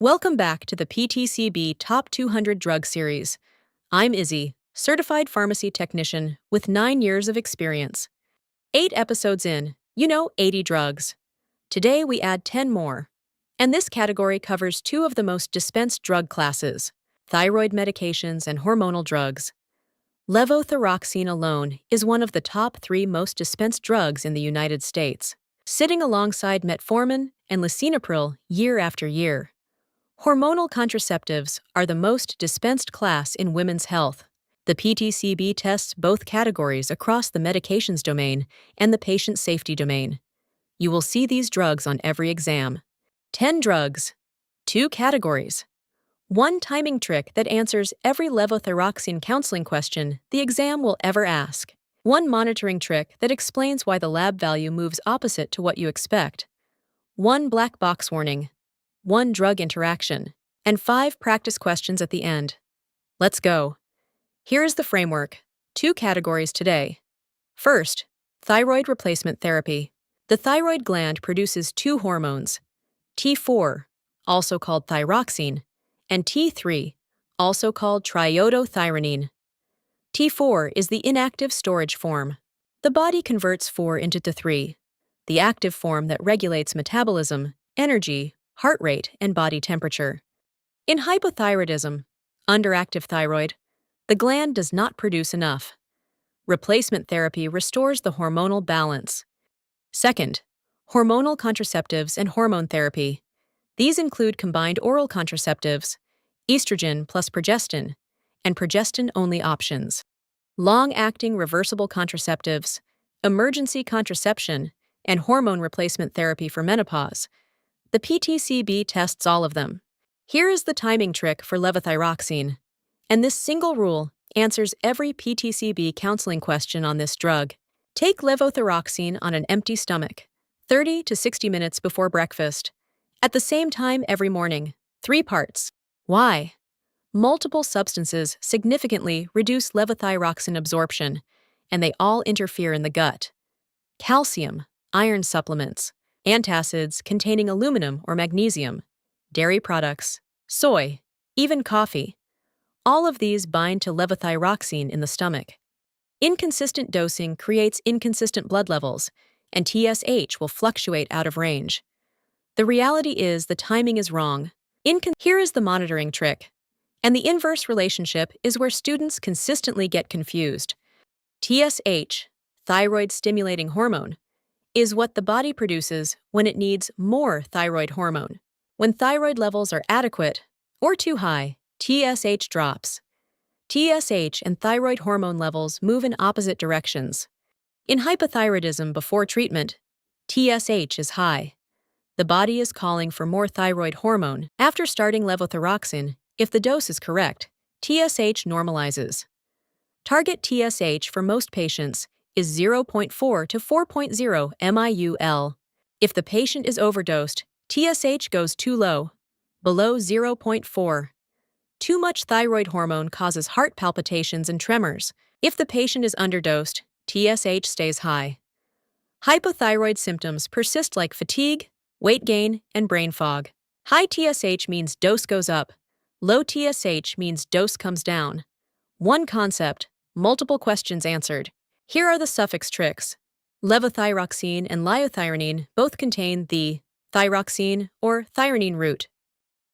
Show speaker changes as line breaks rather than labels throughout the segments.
Welcome back to the PTCB Top 200 Drug Series. I'm Izzy, certified pharmacy technician with 9 years of experience. 8 episodes in, 80 drugs. Today we add 10 more. And this category covers 2 of the most dispensed drug classes, thyroid medications and hormonal drugs. Levothyroxine alone is one of the top 3 most dispensed drugs in the United States, sitting alongside metformin and lisinopril year after year. Hormonal contraceptives are the most dispensed class in women's health. The PTCB tests both categories across the medications domain and the patient safety domain. You will see these drugs on every exam. 10 drugs, 2 categories, 1 timing trick that answers every levothyroxine counseling question the exam will ever ask, 1 monitoring trick that explains why the lab value moves opposite to what you expect, 1 black box warning, 1 drug interaction, and 5 practice questions at the end. Let's go. Here is the framework. 2 categories today. First, thyroid replacement therapy. The thyroid gland produces 2 hormones, T4, also called thyroxine, and T3, also called triiodothyronine. T4 is the inactive storage form. The body converts 4 into T3, the active form that regulates metabolism, energy, heart rate, and body temperature. In hypothyroidism, underactive thyroid, the gland does not produce enough. Replacement therapy restores the hormonal balance. Second, hormonal contraceptives and hormone therapy. These include combined oral contraceptives, estrogen plus progestin, and progestin-only options, long-acting reversible contraceptives, emergency contraception, and hormone replacement therapy for menopause. The PTCB tests all of them. Here is the timing trick for levothyroxine. And this single rule answers every PTCB counseling question on this drug. Take levothyroxine on an empty stomach, 30 to 60 minutes before breakfast. At the same time every morning, 3 parts. Why? Multiple substances significantly reduce levothyroxine absorption, and they all interfere in the gut. Calcium, iron supplements, antacids containing aluminum or magnesium, dairy products, soy, even coffee. All of these bind to levothyroxine in the stomach. Inconsistent dosing creates inconsistent blood levels, and TSH will fluctuate out of range. The reality is the timing is wrong. Here is the monitoring trick. And the inverse relationship is where students consistently get confused. TSH, thyroid-stimulating hormone, is what the body produces when it needs more thyroid hormone. When thyroid levels are adequate or too high, TSH drops. TSH and thyroid hormone levels move in opposite directions. In hypothyroidism before treatment, TSH is high. The body is calling for more thyroid hormone. After starting levothyroxine, if the dose is correct, TSH normalizes. Target TSH for most patients is 0.4 to 4.0 MIUL. If the patient is overdosed, TSH goes too low, below 0.4. Too much thyroid hormone causes heart palpitations and tremors. If the patient is underdosed, TSH stays high. Hypothyroid symptoms persist like fatigue, weight gain, and brain fog. High TSH means dose goes up. Low TSH means dose comes down. One concept, multiple questions answered. Here are the suffix tricks. Levothyroxine and liothyronine both contain the thyroxine or thyrine root.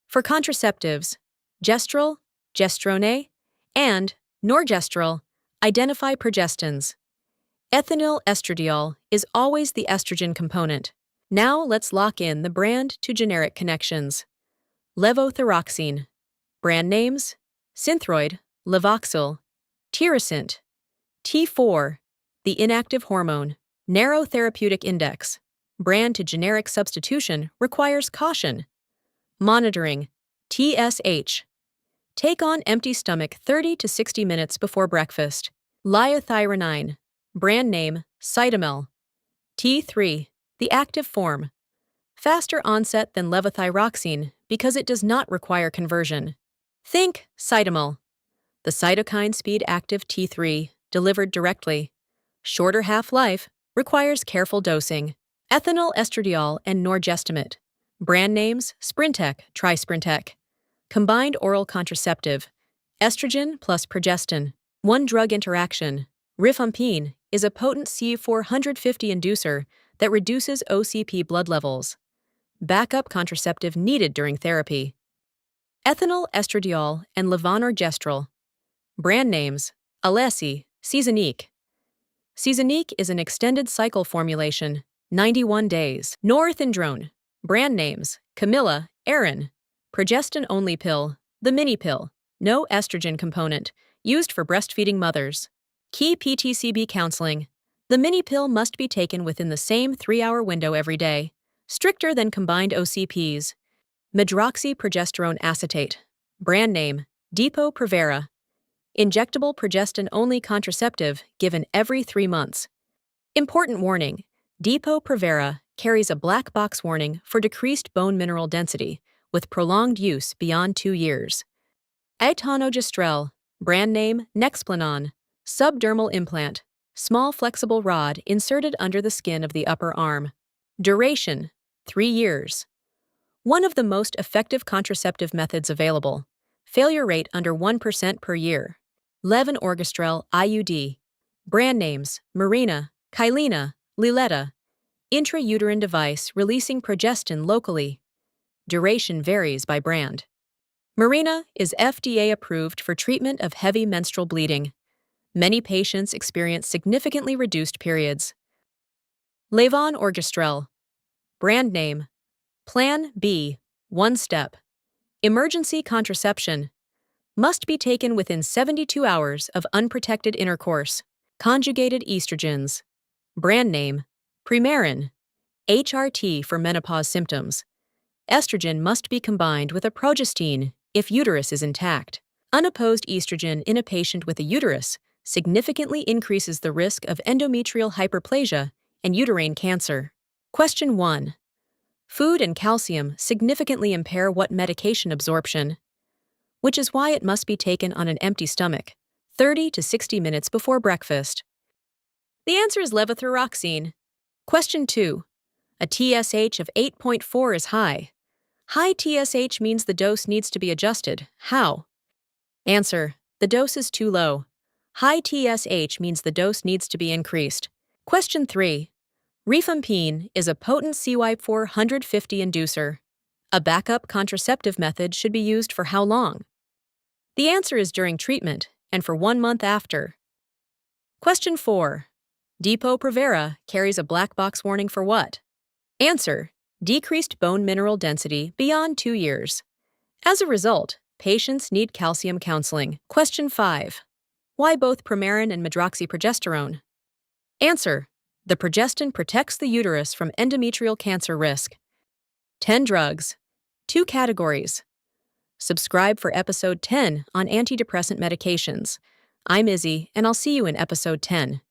For contraceptives, gestrel, gestrone, and norgestrel identify progestins. Ethinyl estradiol is always the estrogen component. Now let's lock in the brand to generic connections. Levothyroxine. Brand names: Synthroid, Levoxyl, Tirosint. T4, the inactive hormone. Narrow therapeutic index. Brand to generic substitution requires caution. Monitoring: TSH. Take on empty stomach 30 to 60 minutes before breakfast. Liothyronine. Brand name: Cytomel. T3, the active form. Faster onset than levothyroxine because it does not require conversion. Think Cytomel. The cytokine speed active T3, delivered directly. Shorter half-life, requires careful dosing. Ethinyl estradiol and norgestimate. Brand names: Sprintec, Tri-Sprintec. Combined oral contraceptive, estrogen plus progestin. One drug interaction, rifampin, is a potent C450 inducer that reduces OCP blood levels. Backup contraceptive needed during therapy. Ethinyl estradiol and levonorgestrel. Brand names: Alessi, Seasonique. Seasonique is an extended cycle formulation, 91 days. Norethindrone. Brand names: Camilla, Erin. Progestin-only pill, the mini pill. No estrogen component, used for breastfeeding mothers. Key PTCB counseling. The mini pill must be taken within the same 3-hour window every day, stricter than combined OCPs. Medroxyprogesterone acetate. Brand name: Depo-Provera. Injectable progestin-only contraceptive given every 3 months. Important warning: Depo-Provera carries a black box warning for decreased bone mineral density with prolonged use beyond 2 years. Etonogestrel. Brand name: Nexplanon. Subdermal implant. Small flexible rod inserted under the skin of the upper arm. Duration: 3 years. One of the most effective contraceptive methods available. Failure rate under 1% per year. Levonorgestrel IUD. Brand names: Mirena, Kylena, Liletta. Intrauterine device releasing progestin locally. Duration varies by brand. Mirena is FDA approved for treatment of heavy menstrual bleeding. Many patients experience significantly reduced periods. Levonorgestrel. Brand name: Plan B, 1 step. Emergency contraception. Must be taken within 72 hours of unprotected intercourse. Conjugated estrogens. Brand name: Premarin. HRT for menopause symptoms. Estrogen must be combined with a progestin if uterus is intact. Unopposed estrogen in a patient with a uterus significantly increases the risk of endometrial hyperplasia and uterine cancer. Question 1. Food and calcium significantly impair what medication absorption, which is why it must be taken on an empty stomach, 30 to 60 minutes before breakfast. The answer is levothyroxine. Question 2. A TSH of 8.4 is high. High TSH means the dose needs to be adjusted. How? Answer: the dose is too low. High TSH means the dose needs to be increased. Question 3. Rifampin is a potent CY450 inducer. A backup contraceptive method should be used for how long? The answer is during treatment and for 1 month after. Question 4. Depo-Provera carries a black box warning for what? Answer: decreased bone mineral density beyond 2 years. As a result, patients need calcium counseling. Question 5. Why both Premarin and medroxyprogesterone? Answer: the progestin protects the uterus from endometrial cancer risk. 10 drugs. 2 categories. Subscribe for episode 10 on antidepressant medications. I'm Izzy, and I'll see you in episode 10.